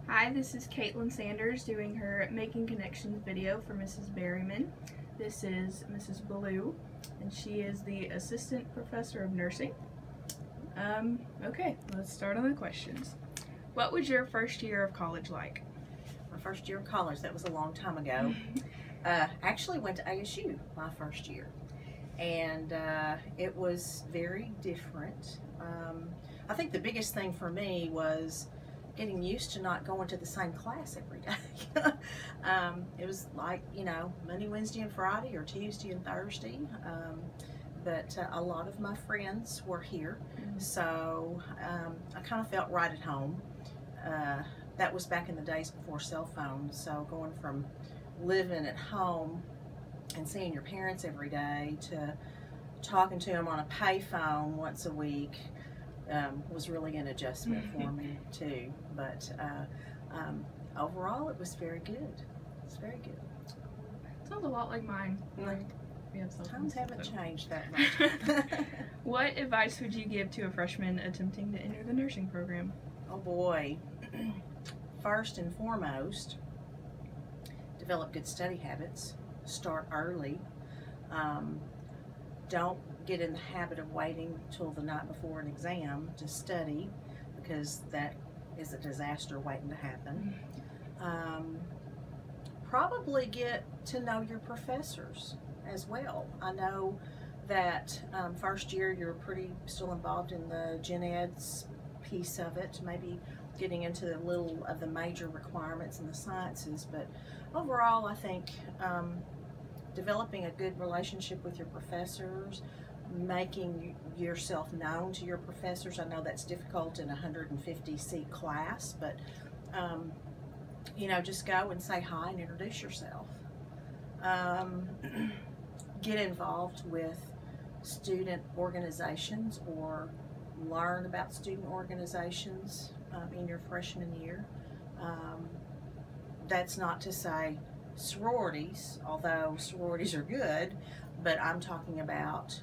Hi, this is Caitlin Sanders doing her Making Connections video for Mrs. Barryman. This is Mrs. Blue, and she is the Assistant Professor of Nursing. Okay, let's start on the questions. What was your first year of college like? My first year of college, that was a long time ago. Actually went to ASU my first year, and it was very different. I think the biggest thing for me was getting used to not going to the same class every day. It was like, Monday, Wednesday, and Friday, or Tuesday and Thursday. But a lot of my friends were here, so I kind of felt right at home. That was back in the days before cell phones, so going from living at home and seeing your parents every day to talking to them on a payphone once a week was really an adjustment for me too. But overall, it was very good. It's very good. Sounds a lot like mine. Times haven't changed that much. What advice would you give to a freshman attempting to enter the nursing program? Oh boy. First and foremost, develop good study habits. Start early. Don't get in the habit of waiting till the night before an exam to study, because that is a disaster waiting to happen. Probably get to know your professors as well. I know that first year you're pretty still involved in the gen eds piece of it, maybe getting into a little of the major requirements in the sciences, but overall I think developing a good relationship with your professors, making yourself known to your professors. I know that's difficult in a 150-seat class, but just go and say hi and introduce yourself. Get involved with student organizations or learn about student organizations in your freshman year. That's not to say sororities, although sororities are good, but I'm talking about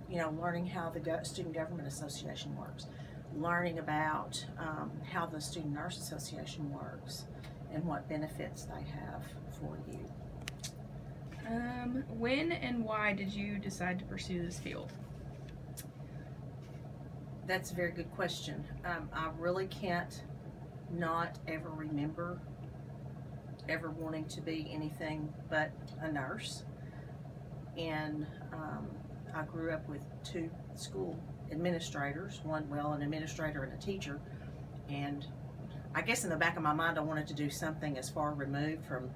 learning how the Student Government Association works, learning about how the Student Nurse Association works and what benefits they have for you. When and why did you decide to pursue this field? That's a very good question. I really can't not ever remember ever wanting to be anything but a nurse. And I grew up with two school administrators, an administrator and a teacher, and I guess in the back of my mind I wanted to do something as far removed from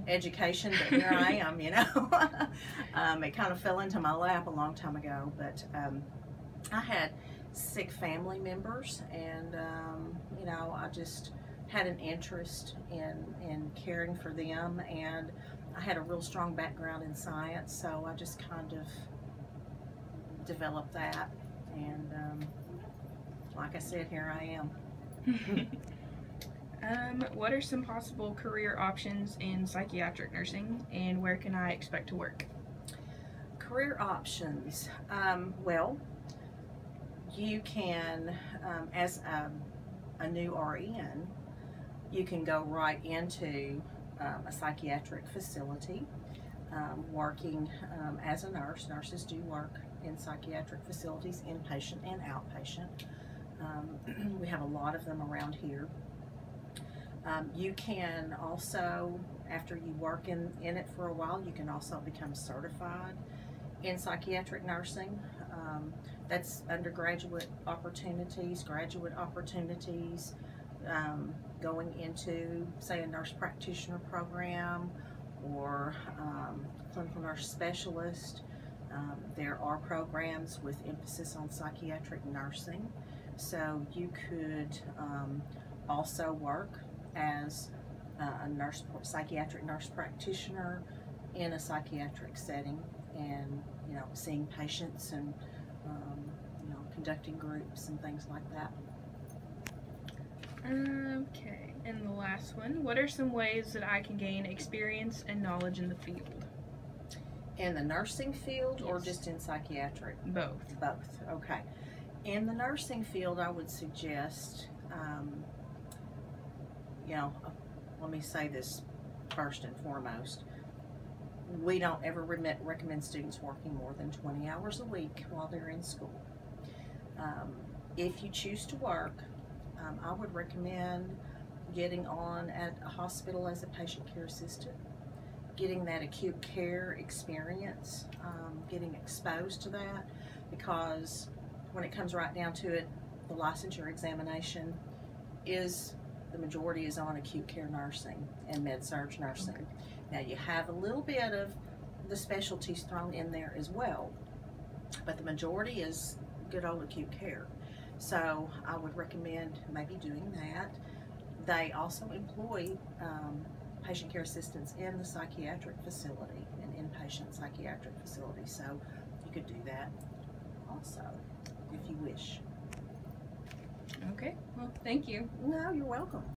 education, but here I am, It kind of fell into my lap a long time ago, but I had sick family members, and I just had an interest in caring for them, and I had a real strong background in science, so I just kind of developed that, and like I said, here I am. What are some possible career options in psychiatric nursing, and where can I expect to work? Career options. Well, you can, as a new RN, you can go right into a psychiatric facility, working as a nurse. Nurses do work in psychiatric facilities, inpatient and outpatient. We have a lot of them around here. You can also, after you work in it for a while, you can also become certified in psychiatric nursing. That's undergraduate opportunities, graduate opportunities, going into, say, a nurse practitioner program or clinical nurse specialist. There are programs with emphasis on psychiatric nursing, so you could also work as a psychiatric nurse practitioner in a psychiatric setting, and seeing patients and conducting groups and things like that. Okay, and the last one, what are some ways that I can gain experience and knowledge in the field? In the nursing field, or Yes. just in psychiatric? Both. Both, okay. In the nursing field, I would suggest you know, let me say this first and foremost. We don't ever recommend students working more than 20 hours a week while they're in school. If you choose to work, I would recommend getting on at a hospital as a patient care assistant, getting that acute care experience, getting exposed to that, because when it comes right down to it, the licensure examination is, the majority is on acute care nursing and med-surg nursing. Okay. Now you have a little bit of the specialties thrown in there as well, but the majority is good old acute care. So I would recommend maybe doing that. They also employ patient care assistants in the psychiatric facility, an inpatient psychiatric facility, so you could do that also if you wish. Okay, well, thank you. No, you're welcome.